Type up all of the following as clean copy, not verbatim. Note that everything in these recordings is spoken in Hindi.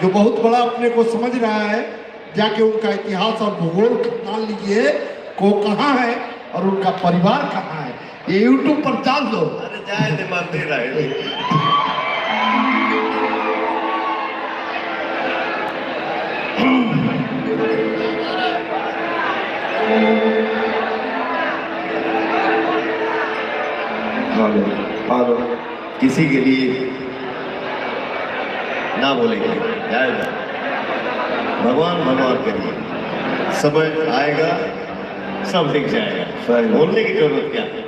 जो बहुत बड़ा अपने को समझ रहा है, जाके उनका इतिहास और भूगोल जान लीजिए को कहाँ है और उनका परिवार कहाँ है, ये यूट्यूब पर जान दो। अरे जाए दे मंदिर रहे हेलो किसी के लिए ना बोलेंगे, जाएगा भगवान भगवान करिए, समय आएगा सब दिख जाएगा, बोलने की जरूरत क्या है।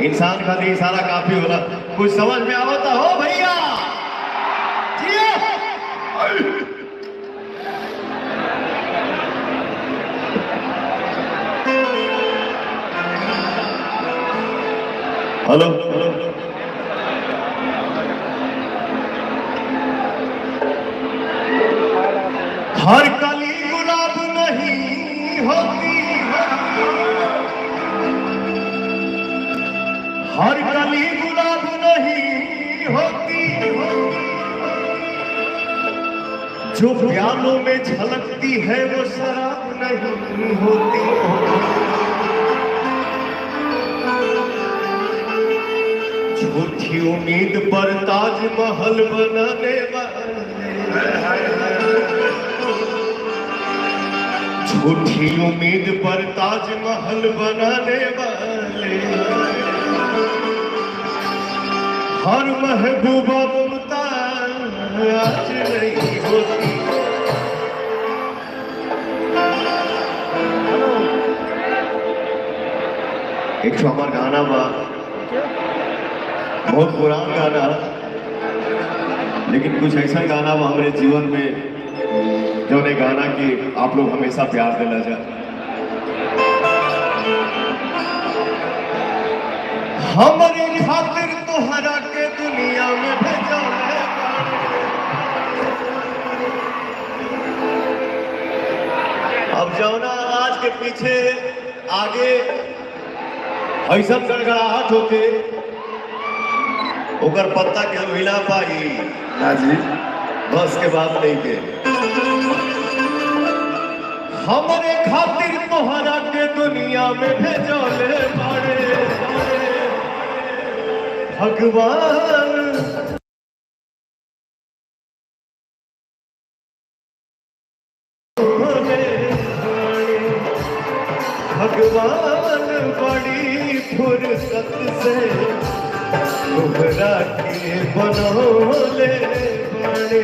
इंसान खाली इशारा काफी होला, कुछ समझ में आवता हो भैया हेलो हर कली गुलाब नहीं होती, हर कली गुलाब नहीं होती, जो प्यालों में झलकती है वो शराब नहीं होती। झूठी उम्मीद पर ताजमहल बनाने वाले, झूठी उम्मीद पर ताजमहल बनाने वाले, हर महबूबा मुमताज नहीं होती। एक तो हमारा गाना बा, बहुत पुराना गाना, लेकिन कुछ ऐसा गाना बा हमारे जीवन में जो ने गाना कि आप लोग हमेशा प्यार देना जा। हमारे खातिर तो हरा के दुनिया में भेजा है, अब जाओ ना आज के पीछे आगे ऐसा गड़गड़ाहट होके ओकर पत्ता के हिला पाई जी, बस के बात नहीं के। हमारे खातिर तोहरा के दुनिया में भेजोले बड़े भगवान, भगवान बड़ी फुर्सत से तोहरा के बनौले बड़े।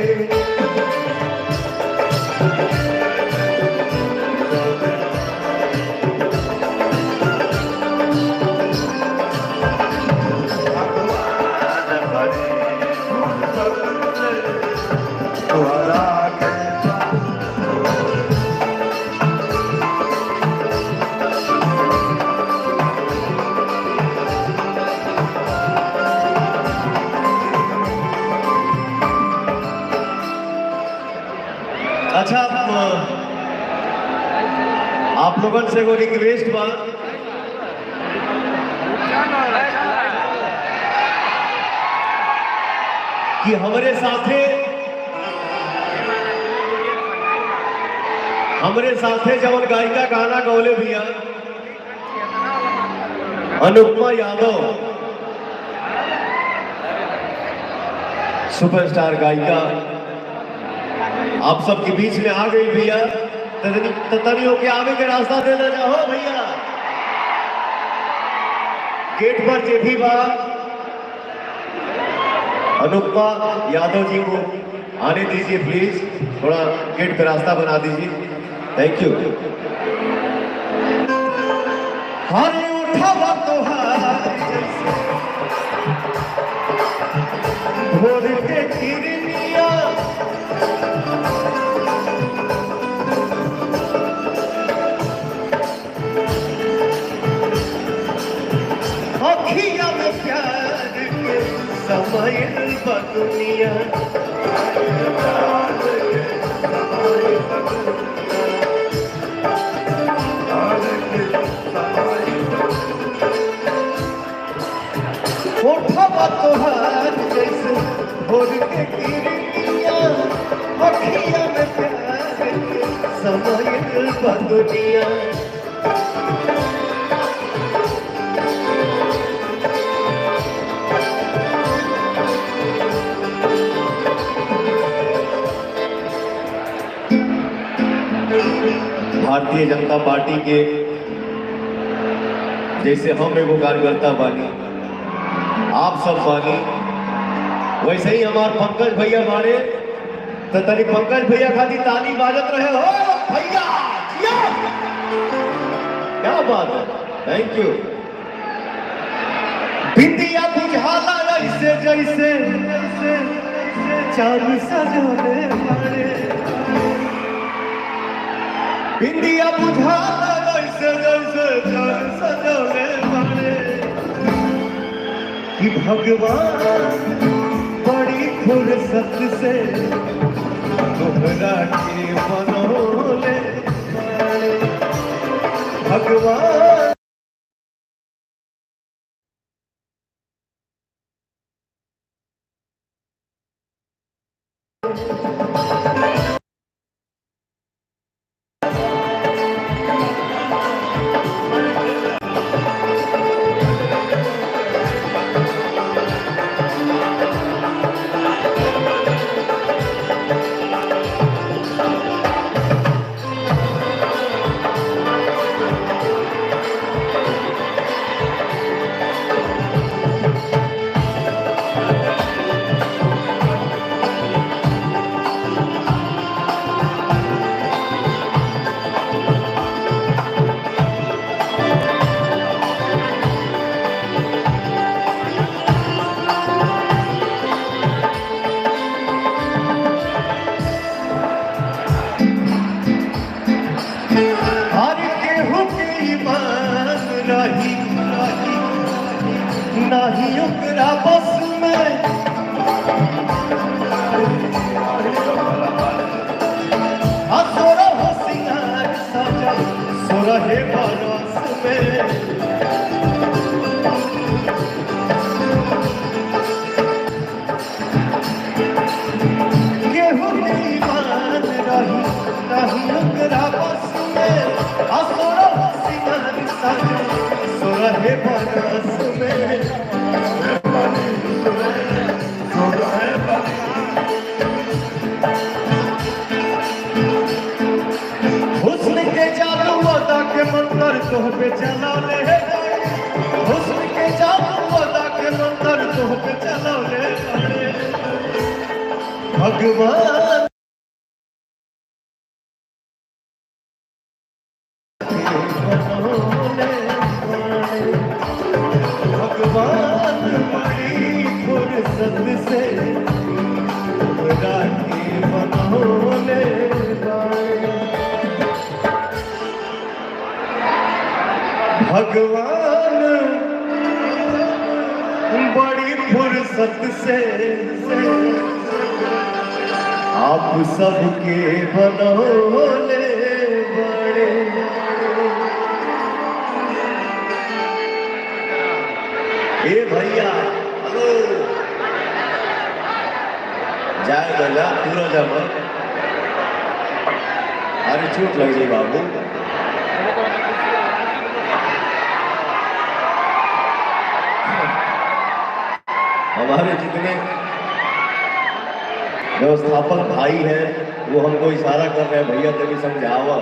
अच्छा आप लोगों से वो रिक्वेस्ट बा कि हमारे साथे जवन गायिका गाना गौले भैया अनुपमा यादव, सुपरस्टार गायिका, आप सबके बीच में आ गई भैया, तनी होके आगे के रास्ता देना चाहो भैया। गेट पर जे भी बा अनुपमा यादव जी को आने दीजिए प्लीज, थोड़ा गेट पे रास्ता बना दीजिए, थैंक यू। हर उठा तो भोर के किरनिया, अखिया में प्यार के समय दुनिया, तोहार जैसे भोर के किरनिया अखियां में प्यार के समायल बा दुनिया। भारतीय जनता पार्टी के जैसे हम एगो कार्यकर्ता बानी, आप सब बानी, वैसे ही हमार पंकज भैया बारे, तो तनी पंकज भैया खातिर ताली बाजत रहे हो भैया। क्या बात है, थैंक यू। बिंदिया बुझाला ऐसे जैसे चांद सजोले वाले, बिंदिया बुझाला ऐसे जैसे चांद सजोले वाले, कि भगवान बड़ी फुर्सत से तोहरा के बनोले वाले। भगवान नहीं ओकरा बस में, सोरा हो सिंगार सजा सोरहे बरस में। केहू ईमान रही नहीं ओकरा बस में, सोरा हो सिंगार सजा सोरहे बरस में। हुस्न के जादू अदा के मंतर तोह पे चला ले, हुस्न के जादू अदा के मंतर तोह पे चला ले। भगवान भगवान बड़ी फुर्सत से राखी बनोले वाले। भगवान बड़ी फुर्सत से आप सबके बनोले बड़े। ए भैया हेलो, जाए गजा पूरा जब, अरे चोट लग जाए बाबू। हमारे जितने व्यवस्थापक भाई हैं वो हमको इशारा कर रहे हैं भैया तभी समझावा,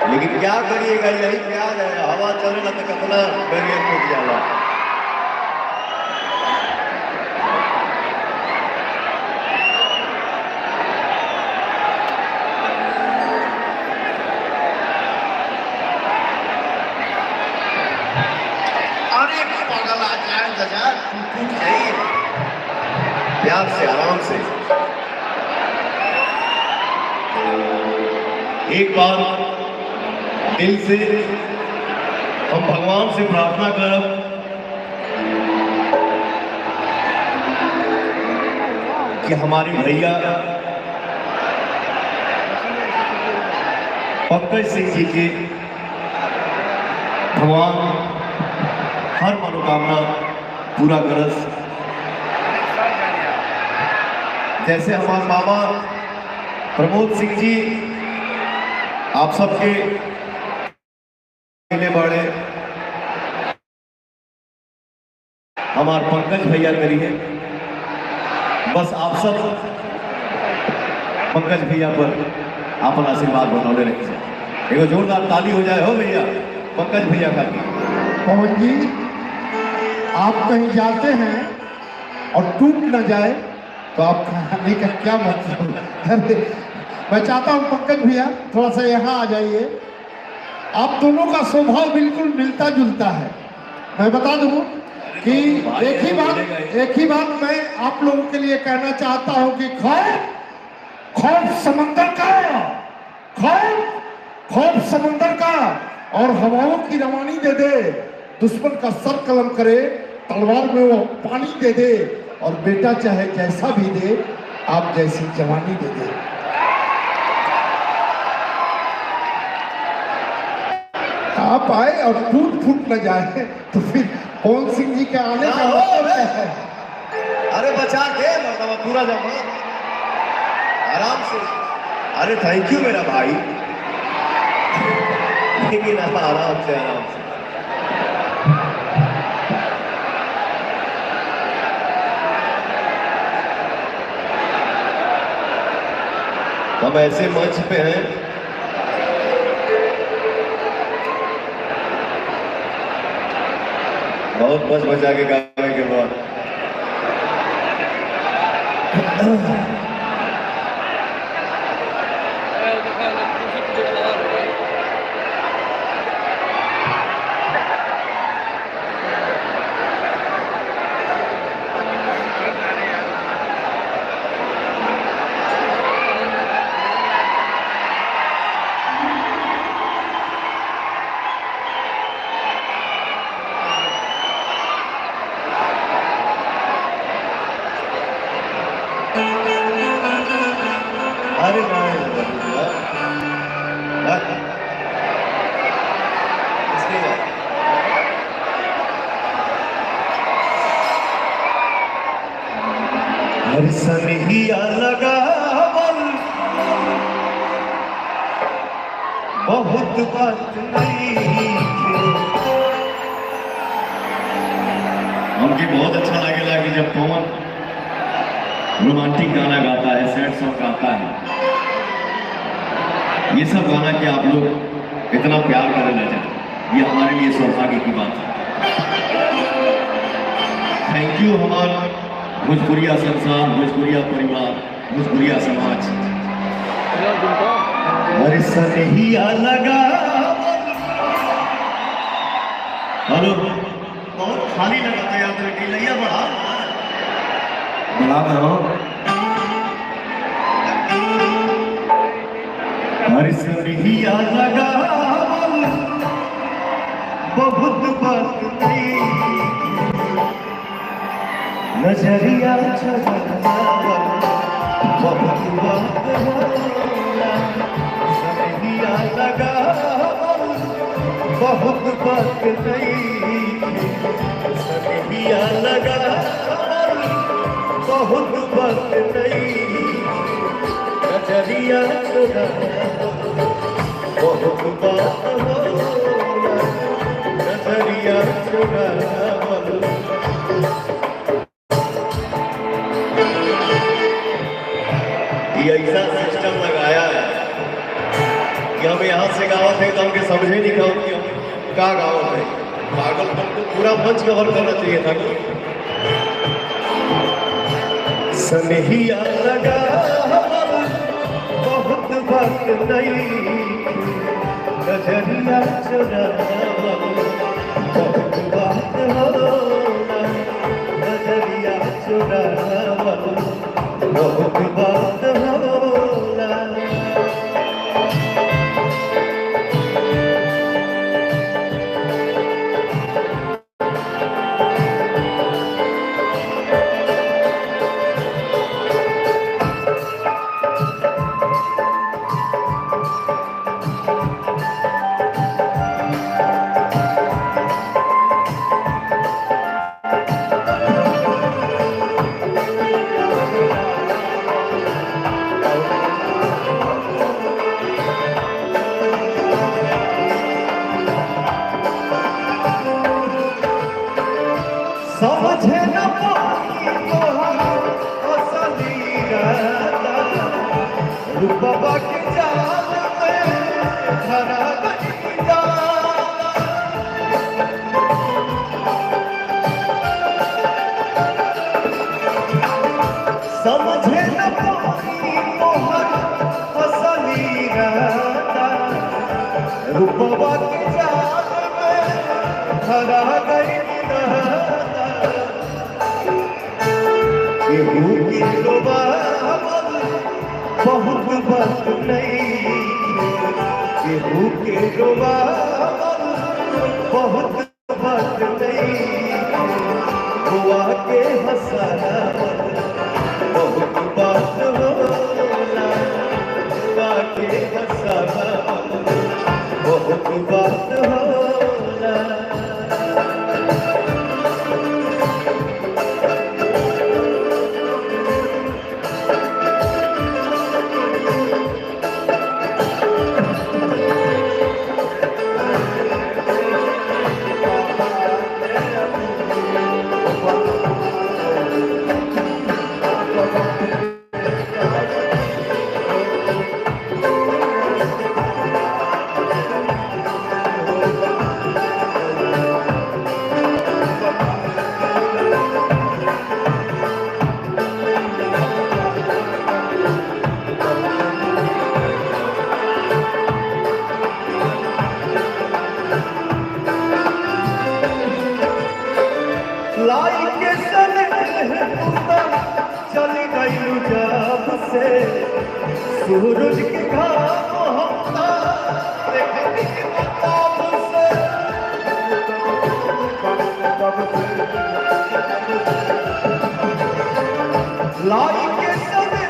लेकिन क्या करिएगा, यही प्यार है। हवा चलेगा तो कितना बैरियर टूट जाला। अरे पागल आ जाए गजा, टूट जाइए प्यार से आराम से। एक बार दिल से हम भगवान से प्रार्थना करब कि हमारे भैया पंकज सिंह जी के भगवान हर मनोकामना पूरा करस। जैसे हमारे मामा प्रमोद सिंह जी आप सबके मिले बाड़े, हमारे पंकज भैया करिए, बस आप सब पंकज भैया पर अपन आशीर्वाद बनौले रखिए। एगो जोरदार ताली हो जाए हो भैया पंकज भैया का। पवन जी, आप कहीं जाते हैं और टूट न जाए तो आप कहने का क्या मतलब? अरे मैं चाहता हूं पंकज भैया थोड़ा सा यहाँ आ जाइए। आप दोनों का स्वभाव बिल्कुल मिलता जुलता है। मैं बता दूं कि एक ही बात मैं आप लोगों के लिए कहना चाहता हूं कि खौफ समंदर का, खौफ समंदर का और हवाओं की रवानी दे दे, दुश्मन का सर कलम करे, तलवार में वो पानी दे दे, और बेटा चाहे जैसा भी दे, आप जैसी जवानी दे दे। आप आए और टूट फूट न जाए तो फिर पवन सिंह जी के आने का मतलब क्या है? अरे बचा के मतलब पूरा जमा आराम से। अरे थैंक यू मेरा भाई, लेकिन आराम से आराम से। हम ऐसे मंच पे हैं बहुत बच बचा के गाने के बाद। अरे हर सनहिया लगावल बहुत बात नहीं। हमके बहुत अच्छा लगेला कि जब पवन रोमांटिक गाना गाता है, सैड सॉन्ग गाता है, ये सब गाना कि आप लोग इतना प्यार करने लगे, ये हमारे लिए सौभाग्य की बात है। थैंक यू हमारा भोजपुरिया संसार, भोजपुरिया परिवार, भोजपुरिया समाज। अरे सनहिया लगा हेलो बहुत खाली लगा था याद रखिए, लैया बढ़ा हो। हर सनहिया लगा बहुत बात नहीं, नजरिया बहुत बात सनहिया लगा बहुत बात नहीं, सनहिया लगा बहुत बात नहीं, नजरिया बहुत बात नजरिया ये ऐसा सिस्टम लगाया है कि हम यहाँ से गावत है तो हमके समझे नहीं गाँव कि हम का गावत है। पागलपन को पूरा मंच कवर करना चाहिए था। सनहिया लगा बहुत बात नहीं, नजरिया बहुत बात होला, नजरिया बहुत बात होला। समझे न पाई तोहर असली इरादा रूपवा के जाल में धरा गई दादा केहू की रोबावल बहुत बात नहीं केहू के रोबावल बहुत बात नहीं हुआ के हंसावल बहुत बात होला हुआ के हंसावल बहुत बात होला लाई के सने चली गई जब से सूरज के घाम होता देखने के ताब से लाई के सने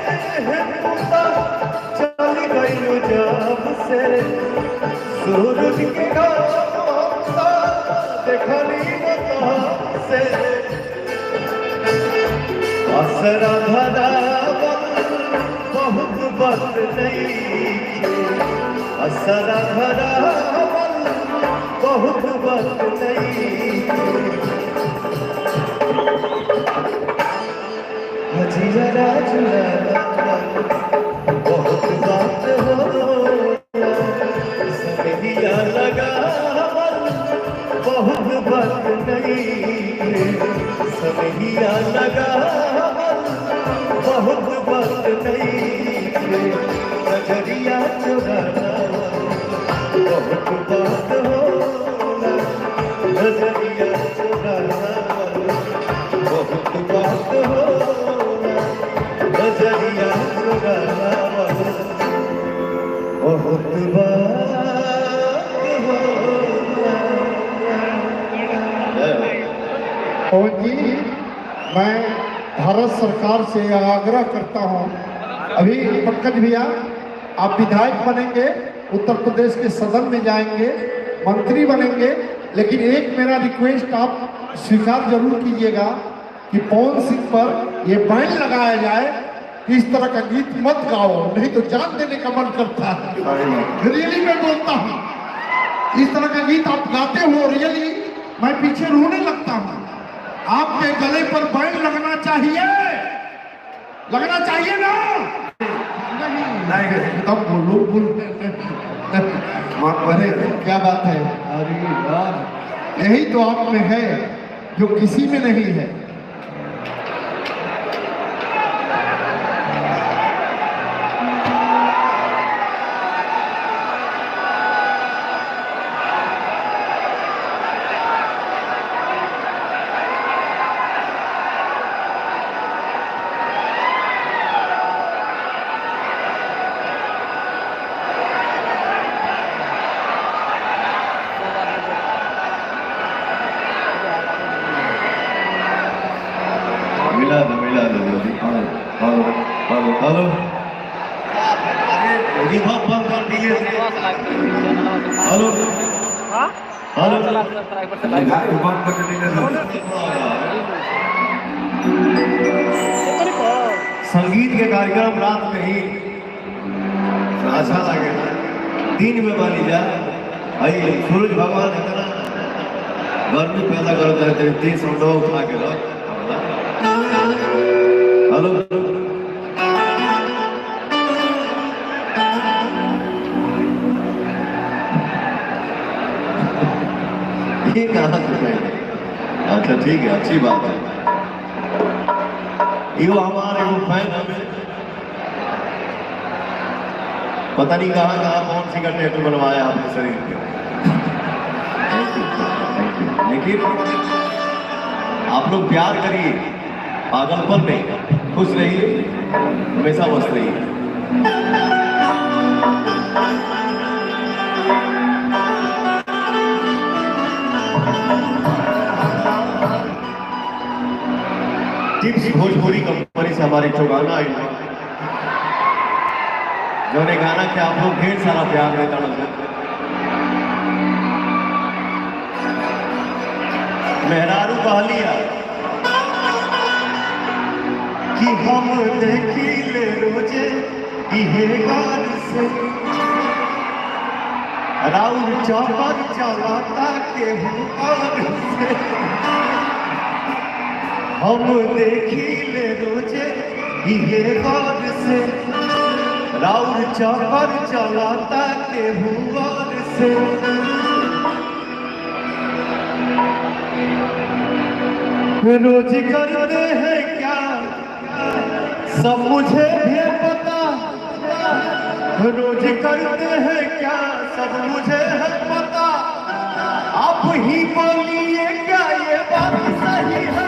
चली गई जब से सूरज के घाम होता देखने के ताब से असरा धरावल बहुत बात नहीं असरा धरावल बहुत बात नहीं हजिया बहुत बात होला सदिया लगावल बहुत बात नहीं सदिया लगावल बहुत बात नहीं नजरिया चुरावल बहुत बात होला नजरिया चुरावल बहुत बात होला नजरिया चुरावल बहुत बात पवन जी, मैं भारत सरकार से आग्रह करता हूं, अभी पंकज भैया आप विधायक बनेंगे, उत्तर प्रदेश के सदन में जाएंगे, मंत्री बनेंगे, लेकिन एक मेरा रिक्वेस्ट आप स्वीकार जरूर कीजिएगा कि पवन सिंह पर ये बैन लगाया जाए कि इस तरह का गीत मत गाओ, नहीं तो जान देने का मन करता है। रियली मैं बोलता हूँ, इस तरह का गीत आप गाते हो, रियली मैं पीछे रोने लगता हूँ। आपके गले पर बैन लगना चाहिए ना? नहीं तब बोलो अरे क्या बात है, अरे यार यही तो आप में है जो किसी में नहीं है। मिला दो हेलो रिवर्ब बंद कर दिए हेलो बंद कर दिए। संगीत के कार्यक्रम रात में ही अच्छा लगे, दिन में मानी जा आइए सूरज भगवान इतना गर्मी पैदा करते रहते 300 उठा के रख। हेलो ये कहाँ से? अच्छा ठीक है, अच्छी बात है। यो हमारे वो फैन हमें पता नहीं कहाँ कहाँ कौन सी का टैटू बनवाया आपके शरीर पे। लेकिन आप लोग प्यार करिए, पागलपन नहीं, खुश रहिए, हमेशा मस्त रहिए। टिप्स भोजपुरी कंपनी से हमारे जो गाना आई जो ने गाना के आप लोग ढेर सारा प्यार देता मेहरारू कहलिया कि हम देखी ले रोजे इहे गान से राउर चौपर चलाता के से हम देखी ले रोजे इहे गान से राउर चौपर चलाता के से रोज करते हैं क्या सब मुझे भी पता, रोज करते हैं क्या सब मुझे है पता, आप ही बोलिए क्या ये बात सही है।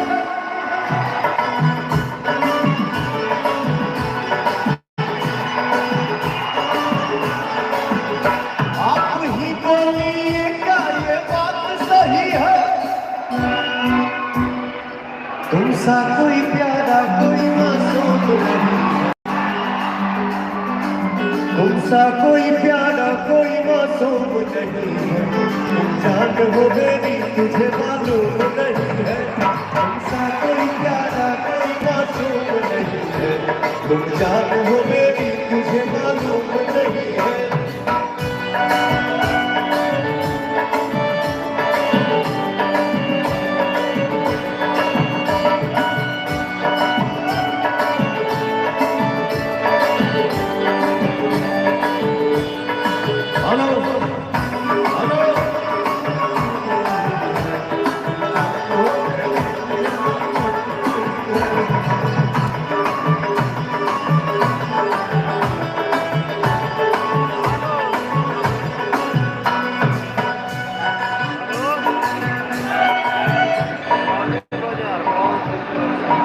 आप ही बोलिए क्या ये बात सही है। तुमसा कोई प्यारा कोई मासूम नहीं, तुमसा कोई प्यारा कोई मासूम नहीं है, तुम जान हो मेरी तुझे मालूम नहीं है। तुमसा कोई प्यारा कोई मासूम नहीं है, तुम जान हो मेरी तुझे मालूम नहीं है।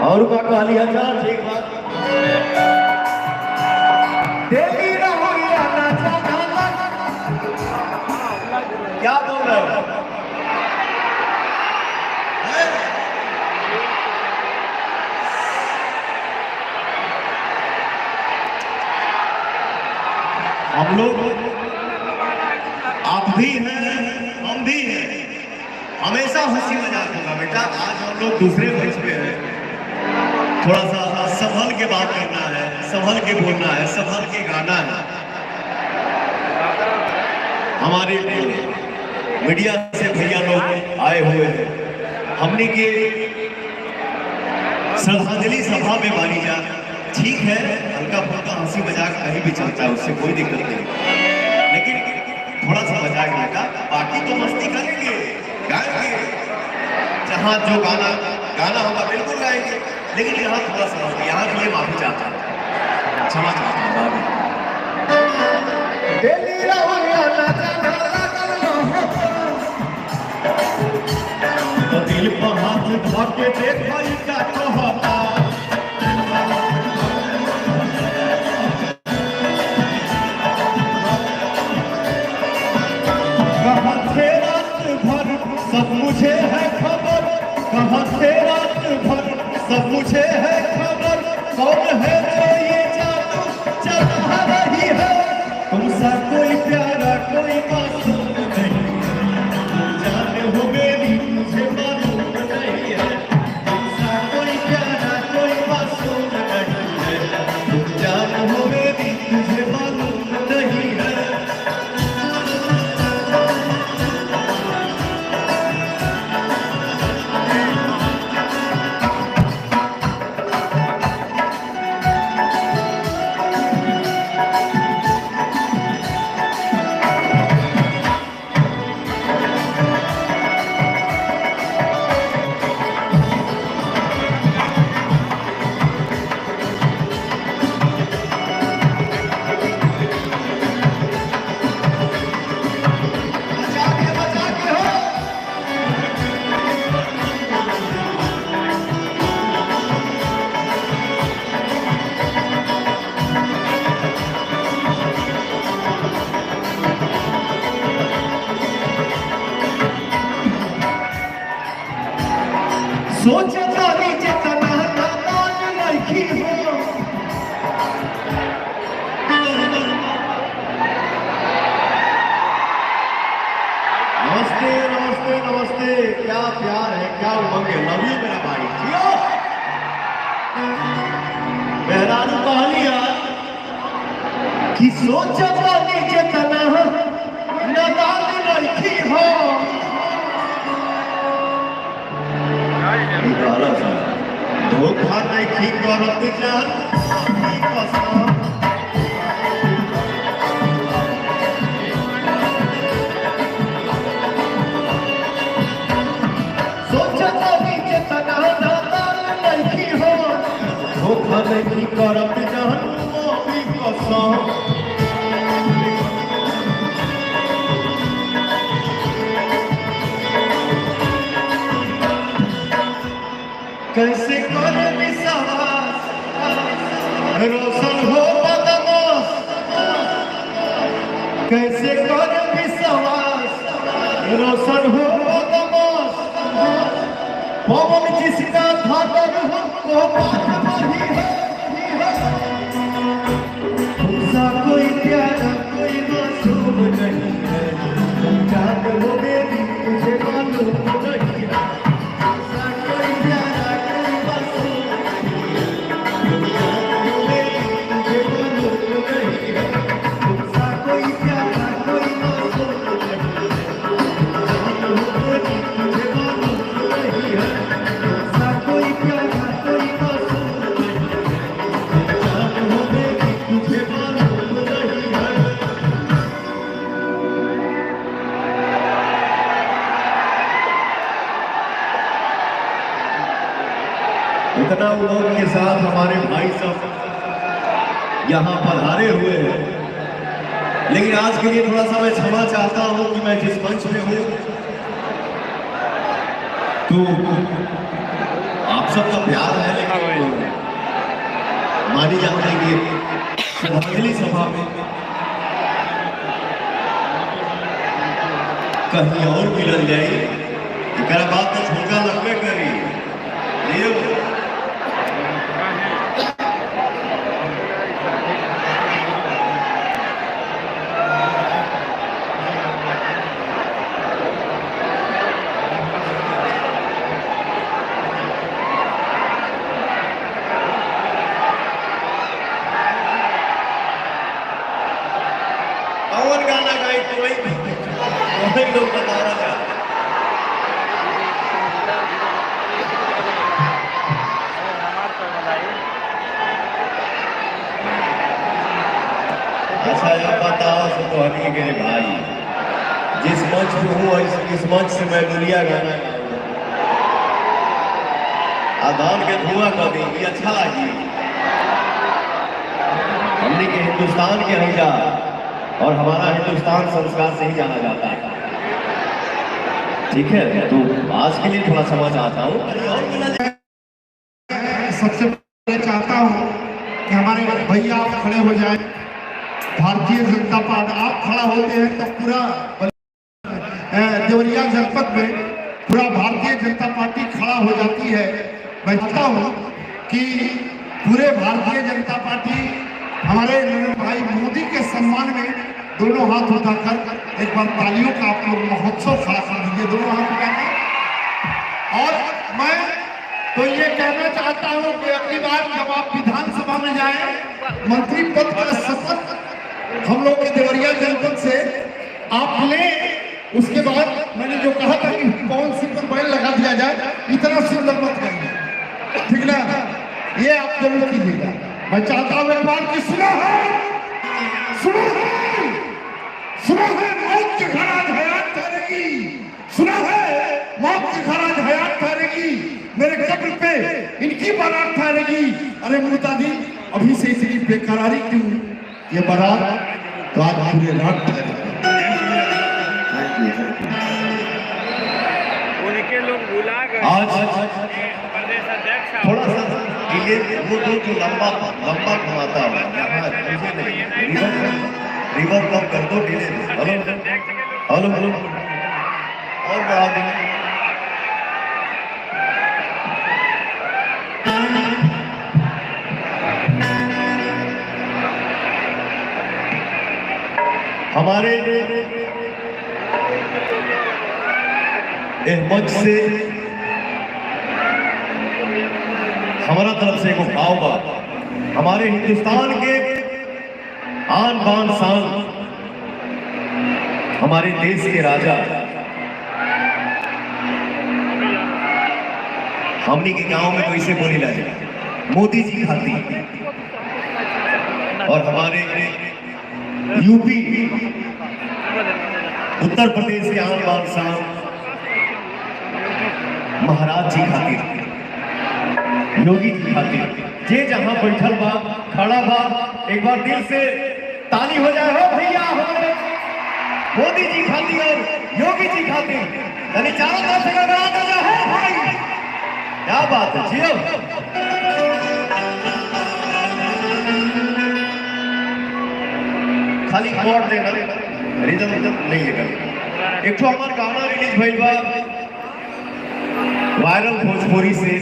और का कहली हजार ठीक बात देवी रहो या ना जाना क्या बोल रहे हो। हम लोग आप भी हैं हम भी हैं, हमेशा हंसी मजाक होगा बेटा। आज हम लोग दूसरे मंच पे हैं, थोड़ा सा संभल के बात करना है, संभल के बोलना है, संभल के गाना है। हमारे मीडिया से भैया लोग आए हुए हैं, हमने के श्रद्धांजलि सभा में मानी जा ठीक है, हल्का फुल्का हंसी मजाक कहीं भी चलता है, उससे कोई दिक्कत नहीं, लेकिन थोड़ा सा मजाक लगा, बाकी तो मस्ती करेंगे गाएंगे, जहाँ जो गाना होगा बिल्कुल गाएंगे, लेकिन यहाँ थोड़ा सा यहाँ के लिए माफी चाहता हूँ, क्षमा चाहता हूँ। तो दिल पर हाथ धो के देखो क्या कहता, कहाँ थे रात भर सब मुझे है खबर, कहाँ थे रात भर सब मुझे है खबर, कौन है जो ये जादू चला रही है। तुमसा कोई प्यारा कोई मासूम नहीं, तुम जाने हो मेरी मुझे मालूम नहीं है। तुमसा कोई प्यारा कोई मासूम नहीं है, तुम जाने हो मेरी तुझे मालूम नहीं है। सोचता नहीं चेतना नादान लड़की हो। नमस्ते नमस्ते नमस्ते, क्या प्यार है, क्या उमंग है। लव यू मेरा भाई, जियो। मेहरारू कहलिया कि सोचता नहीं चेतना नादान लड़की हो। धोखा नहीं की करत जान कसम। सोचता नहीं चेतना नादान लड़की हो। धोखा नहीं की करत जान कसम। कैसे कर विश्वास रोशन हो बदमाश। कैसे कर विश्वास रोशन हो बदमाश। पवन जिसका खातर हमको बात नहीं है। तुमसा कोई प्यारा कोई मासूम नहीं है। जान हो मेरी तुझे मालूम नहीं है। इतना उमंग के साथ हमारे भाई सब यहाँ पधारे हुए हैं, लेकिन आज के लिए थोड़ा सा मैं क्षमा चाहता हूँ कि मैं जिस मंच पे हूँ तो आप सबका प्यार है, लेकिन मानी जाने की श्रद्धांजलि सभा में कहीं और मिलन जाए एक बात तो झोंका लगवे करी। कौन गाना गाई तो वही लोग बता रहा था। अच्छा अब बताओ सुतोहनी के भाई, जिस मंच पे हूँ इस मंच से मैं दुनिया गाना आदान के धुआं कभी ये अच्छा लगी। हमने के हिंदुस्तान के हम जा और हमारा हिंदुस्तान संस्कार से ही जाना जाता है। ठीक है, तो आज के लिए थोड़ा समझ आता हूँ। सबसे पहले चाहता हूँ कि हमारे भैया आप खड़े हो जाए। भारतीय जनता पार्टी आप खड़ा होते हैं तो पूरा देवरिया जनपद में पूरा भारतीय जनता पार्टी खड़ा हो जाती है। मैं चाहता हूँ कि पूरे भारतीय जनता पार्टी हमारे नरेंद्र भाई मोदी के सम्मान में दोनों हाथ उठाकर एक बार तालियों का आप लोग महोत्सव खड़ा कर दीजिए, दोनों हाथ उठाकर। और मैं तो ये कहना चाहता हूँ कि अगली बार जब आप विधानसभा में जाए, मंत्री पद का शपथ हम लोग के देवरिया जनपद से आप लें। उसके बाद मैंने जो कहा था कि कौन सी पर बैल लगा दिया जाए, इतना सुंदर मत करिए, ठीक ना? ये आप जरूर कीजिएगा। मैं चाहता हूँ एक बार कि सुना है मौत की खराज हयात ठहरेगी। सुना है मौत की खराज हयात ठहरेगी। मेरे कब्र पे इनकी बारात ठहरेगी। अरे मुर्तादी, अभी से इतनी बेकरारी क्यों? ये बारात तो आज पूरे रात उनके लोग भुला गए। आज प्रदेश अध्यक्ष थोड़ा सा ये वो जो लंबा घुमाता है रिवर कम कर दो, डिले। हेलो हेलो हेलो और बढ़ा देंगे। हमारे इस मंच से हमारा तरफ से एक भाव बा हमारे हिंदुस्तान के आन बान शान हमारे देश के राजा हमनी के गांव में कैसे बोली लाए मोदी जी खाती और हमारे यूपी उत्तर प्रदेश के आम बान शान महाराज जी खातिर योगी जी खातिर जे जहां बैठल बा खड़ा बा एक बार दिल से ताली हो जाए हो भैया हमारे मोदी जी खातिर और योगी जी खातिर यानी चारों तरफ से गड़गड़ा जा है भाई क्या बात है जियो खाली कोड दे रिदम नहीं है एक तो हमारा गाना रिलीज भइल बा वायरल भोजपुरी से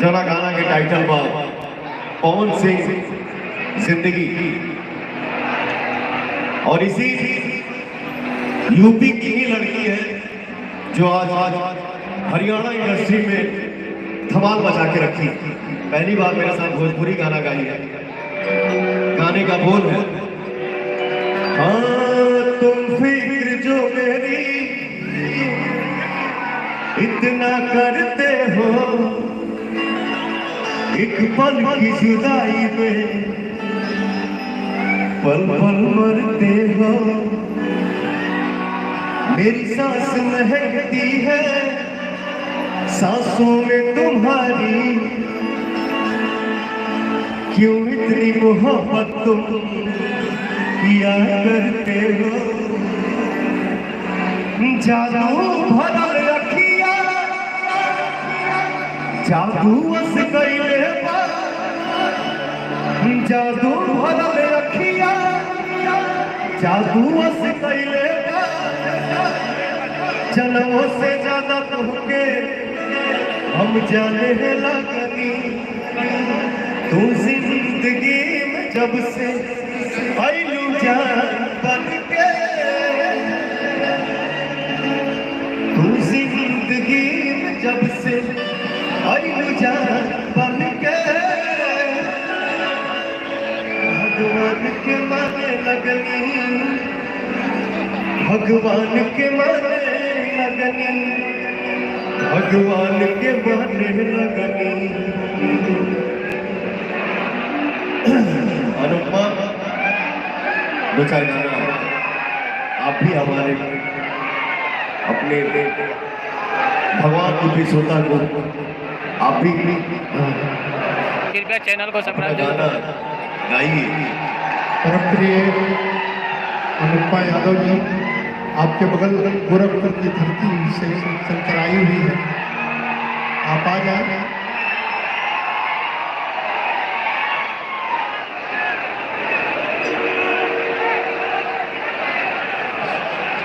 जना गाना के टाइटल बा पवन सिंह जिंदगी और इसी यूपी की ही लड़की है जो आज हरियाणा इंडस्ट्री में धमाल बचा के रखी पहली बार मेरे साथ भोजपुरी गाना गाई है गाने का बोल है हाँ तुम फिक्र जो मेरी इतना करते हो एक पल की जुदाई में पल पल मरते हो मेरी सांस महकती है सांसों में तुम्हारी क्यों इतनी मोहब्बत तुम किया करते हो जादू भरल रखिया जादू अस कैले जादू भरल रखिया जादू अस कैले जन्मों से ज्यादा तुमके हम जाने लगनी तू जिंदगी में जब से आइलू जान बन के तू जिंदगी में जब से आइलू जान बन के भगवान के माने लगनी भगवान के माने लगनी भगवान के माने लगनी अनुपमा दो चार गाना आप भी हमारे अपने भगवान रूपी श्रोता को आप भी कृपया चैनल को सब्सक्राइब गाना गाइए परम प्रिय अनुपमा यादव जी आपके बगल गोरखपुर की धरती से चलकर आई हुई है आप आ जाए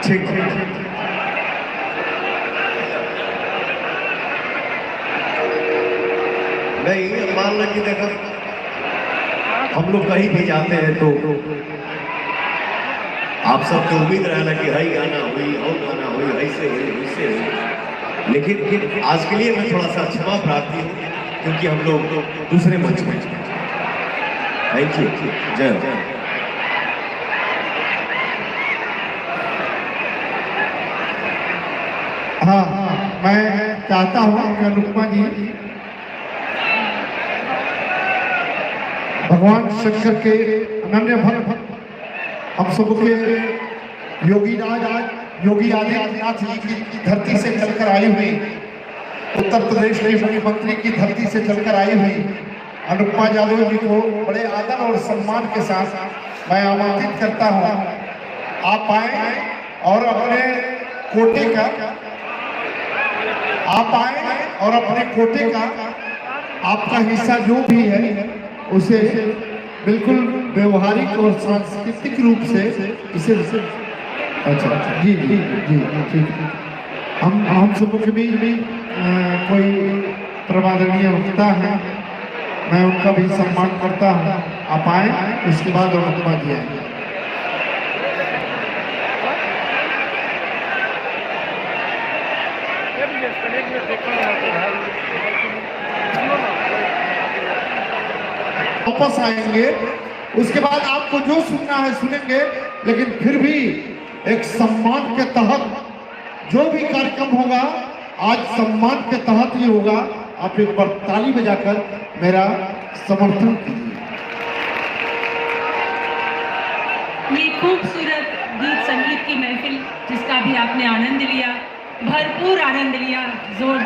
ठीक है नहीं मान लो कि देखो हम लोग कहीं भी जाते हैं तो आप सबको उम्मीद रहना कि हई गाना हुई और गाना हुई ऐसे हुई वैसे हुई लेकिन आज के लिए मैं थोड़ा सा क्षमा प्रार्थी हूँ क्योंकि हम लोग दूसरे मंच में थैंक यू जय हो। हाँ मैं चाहता हूँ कि अनुपमा जी भगवान शंकर के अनन्य भक्त हम सबके योगी आदित्यनाथ जी की धरती से चलकर आई हुई उत्तर प्रदेश के मुख्यमंत्री की धरती से चलकर आई हुई अनुपमा यादव जी को बड़े आदर और सम्मान के साथ मैं आमंत्रित करता हूँ आप आए और अपने कोटे का आपका हिस्सा जो भी है उसे बिल्कुल व्यवहारिक और सांस्कृतिक रूप से इसे अच्छा जी जी जी ठीक हम सबों के बीच भी कोई प्रमादनीय वक्ता है मैं उनका भी सम्मान करता हूँ आप आए उसके बाद अनुपमा जी आए। वापस आएंगे, उसके बाद आपको जो सुनना है सुनेंगे, लेकिन फिर भी एक सम्मान के तहत जो भी कार्यक्रम होगा आज सम्मान के तहत ही होगा। आप एक बार ताली बजाकर मेरा समर्थन कीजिए। ये खूबसूरत गीत संगीत की महफिल जिसका भी आपने आनंद लिया, भरपूर आनंद लिया, जोरदार